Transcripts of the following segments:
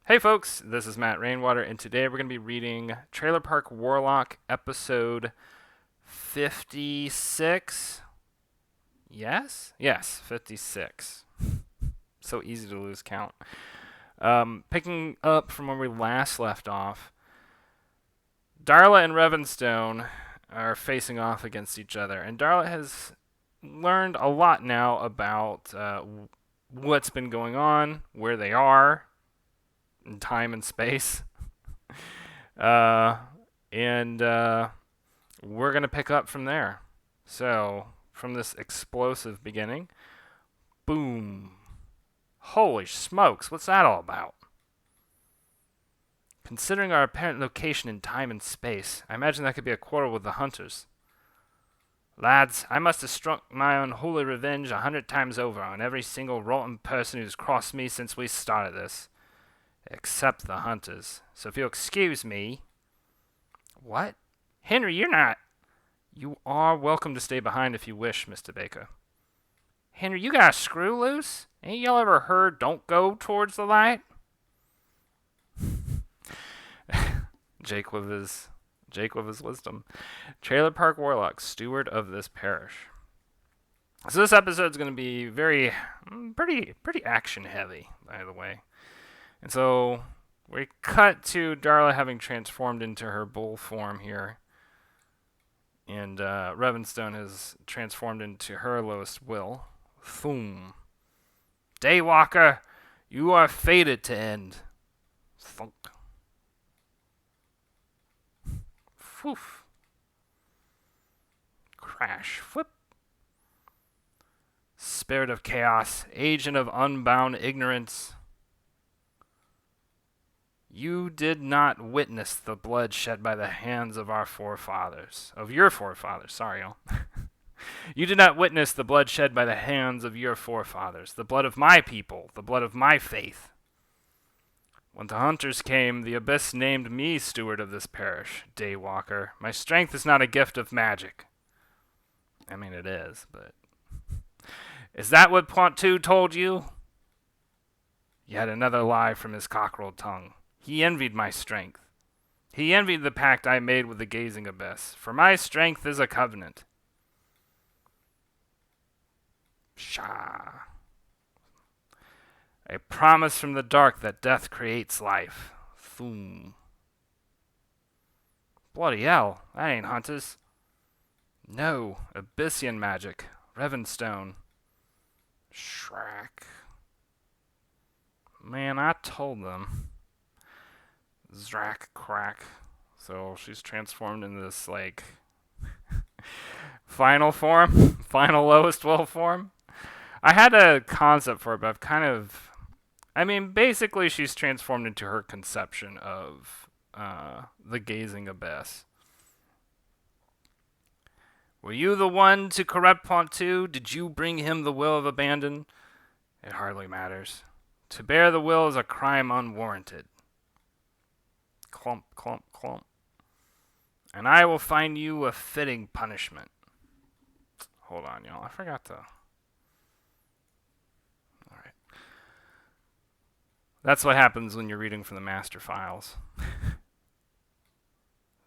Hey folks, this is Matt Rainwater, and today we're going to be reading Trailer Park Warlock episode 56. Yes? Yes, 56. So easy to lose count. Picking up from where we last left off, Darla and Revenstone are facing off against each other, and Darla has learned a lot now about what's been going on, where they are, in time and space. Uh, and we're going to pick up from there. So, from this explosive beginning, boom. Holy smokes, what's that all about? Considering our apparent location in time and space, I imagine that could be a quarrel with the hunters. Lads, I must have struck my unholy revenge 100 times over on every single rotten person who's crossed me since we started this. Except the hunters. So if you'll excuse me... What? Henry, you're not... You are welcome to stay behind if you wish, Mr. Baker. Henry, you got a screw loose? Ain't y'all ever heard don't go towards the light? Jake with his wisdom. Trailer Park Warlock, Steward of this parish. So this episode's going to be pretty action heavy, by the way. And so we cut to Darla having transformed into her bull form here. And Revenstone has transformed into her lowest will. Thoom. Daywalker, you are fated to end. Thunk. Foof. Crash. Flip. Spirit of chaos, agent of unbound ignorance. You did not witness the blood shed by the hands of our forefathers. Of your forefathers, sorry, y'all. You did not witness the blood shed by the hands of your forefathers, the blood of my people, the blood of my faith. When the hunters came, the abyss named me steward of this parish, Daywalker. My strength is not a gift of magic. I mean, it is, but... Is that what Pontu told you? Yet another lie from his cockerel tongue. He envied my strength. He envied the pact I made with the gazing abyss, for my strength is a covenant. Pshaw. A promise from the dark that death creates life. Thoom. Bloody hell, that ain't hunters. No, Abyssian magic. Revenstone. Shrek. Man, I told them. Zrak crack. So she's transformed into this, like, final form. Final lowest will form. I had a concept for it, but I've kind of... I mean, basically she's transformed into her conception of the gazing abyss. Were you the one to corrupt Pontu? Did you bring him the will of abandon? It hardly matters. To bear the will is a crime unwarranted. Clump, clump, clump. And I will find you a fitting punishment. Hold on, y'all. I forgot to... Alright. That's what happens when you're reading from the master files.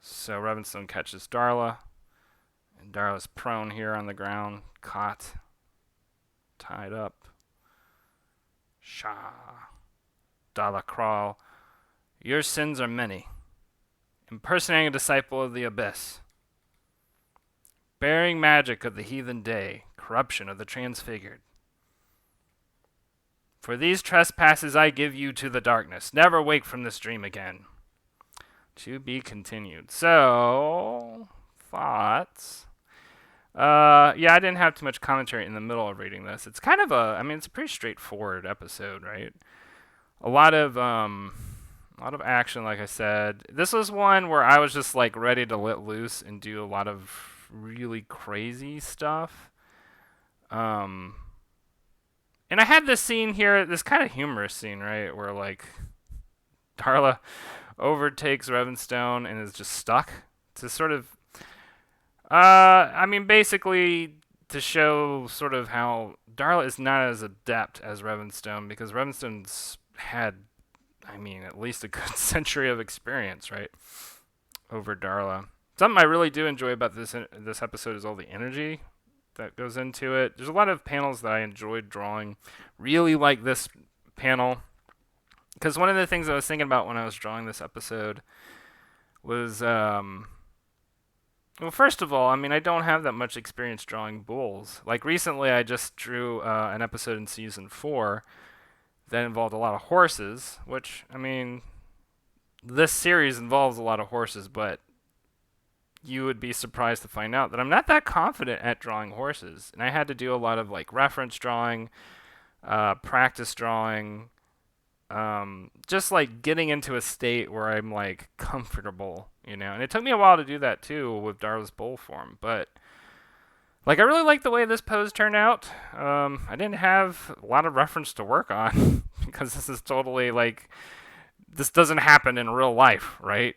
So Revenstone catches Darla. And Darla's prone here on the ground. Caught. Tied up. Shah. Darla crawl. Your sins are many. Impersonating a disciple of the abyss. Bearing magic of the heathen day. Corruption of the transfigured. For these trespasses I give you to the darkness. Never wake from this dream again. To be continued. So, thoughts? Yeah, I didn't have too much commentary in the middle of reading this. It's kind of it's a pretty straightforward episode, right? A lot of action, like I said. This was one where I was just like ready to let loose and do a lot of really crazy stuff. And I had this scene here, this kind of humorous scene, right, where like Darla overtakes Revenstone and is just stuck to sort of basically to show sort of how Darla is not as adept as Revenstone, because Revenstone's had I mean, at least a good century of experience, right? Over Darla. Something I really do enjoy about this episode is all the energy that goes into it. There's a lot of panels that I enjoyed drawing. Really like this panel, because one of the things I was thinking about when I was drawing this episode was, well, first of all, I mean, I don't have that much experience drawing bulls. Like recently, I just drew an episode in season 4 that involved a lot of horses, which, I mean, this series involves a lot of horses, but you would be surprised to find out that I'm not that confident at drawing horses. And I had to do a lot of like reference drawing, practice drawing, just like getting into a state where I'm like comfortable, you know. And it took me a while to do that too with Darla's bull form, but like I really like the way this pose turned out. I didn't have a lot of reference to work on because this is totally like, this doesn't happen in real life, right?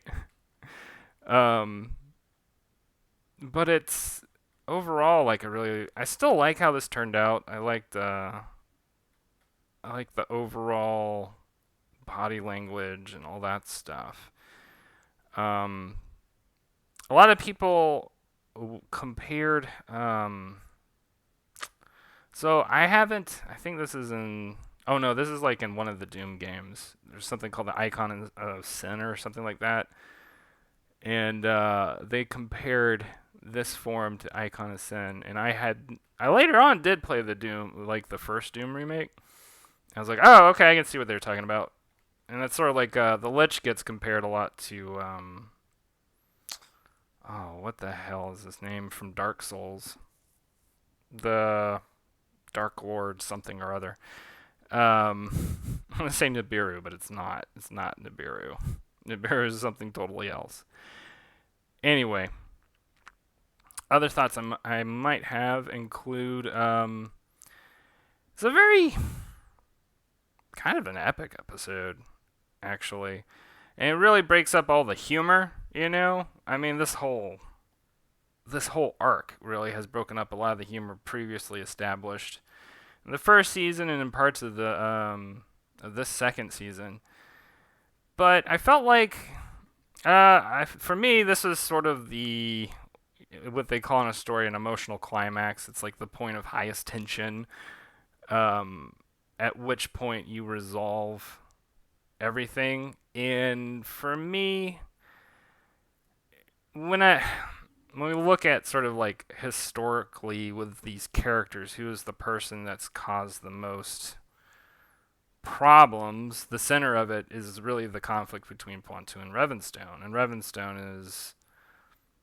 But it's overall like I still like how this turned out. I like the overall body language and all that stuff. A lot of people compared. So I think this is in. Oh no, this is like in one of the Doom games. There's something called the Icon of Sin or something like that, and they compared this form to Icon of Sin, and I later on did play the Doom, like the first Doom remake. I was like, oh, okay, I can see what they're talking about. And that's sort of like the Lich gets compared a lot to oh, what the hell is his name from Dark Souls? The Dark Lord something or other. I'm gonna say Nibiru, but it's not. It's not Nibiru. Nibiru is something totally else. Anyway, other thoughts I might have include it's a very kind of an epic episode, actually. And it really breaks up all the humor, you know? I mean, this whole arc really has broken up a lot of the humor previously established in the first season and in parts of the of this second season. But I felt like for me, this is sort of what they call in a story an emotional climax. It's like the point of highest tension, at which point you resolve everything. And for me, when we look at sort of like historically with these characters, who is the person that's caused the most problems, the center of it is really the conflict between Pontu and Revenstone. And Revenstone is,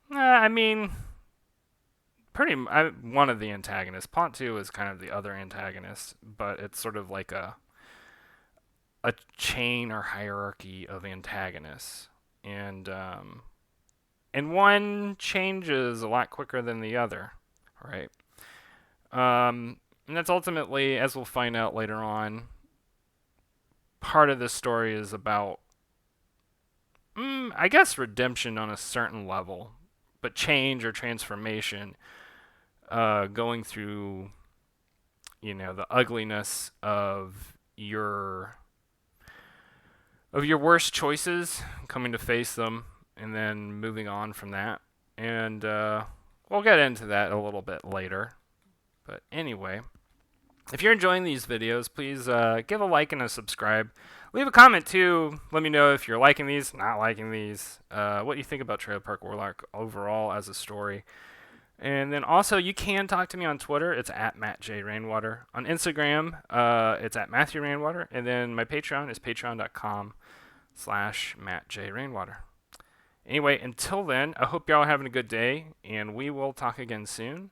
I mean, one of the antagonists. Pontu is kind of the other antagonist, but it's sort of like a chain or hierarchy of antagonists. And one changes a lot quicker than the other, right? And that's ultimately, as we'll find out later on, part of this story is about, I guess, redemption on a certain level, but change or transformation, going through, you know, the ugliness of your worst choices, coming to face them, and then moving on from that. And we'll get into that a little bit later. But anyway, if you're enjoying these videos, please give a like and a subscribe. Leave a comment too. Let me know if you're liking these, not liking these, what you think about Trailer Park Warlock overall as a story. And then also, you can talk to me on Twitter. It's at MattJRainwater. On Instagram, it's at MatthewRainwater. And then my Patreon is patreon.com/MattJRainwater. Anyway, until then, I hope y'all are having a good day, and we will talk again soon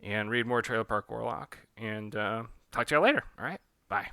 and read more Trailer Park Warlock. And talk to y'all later. All right? Bye.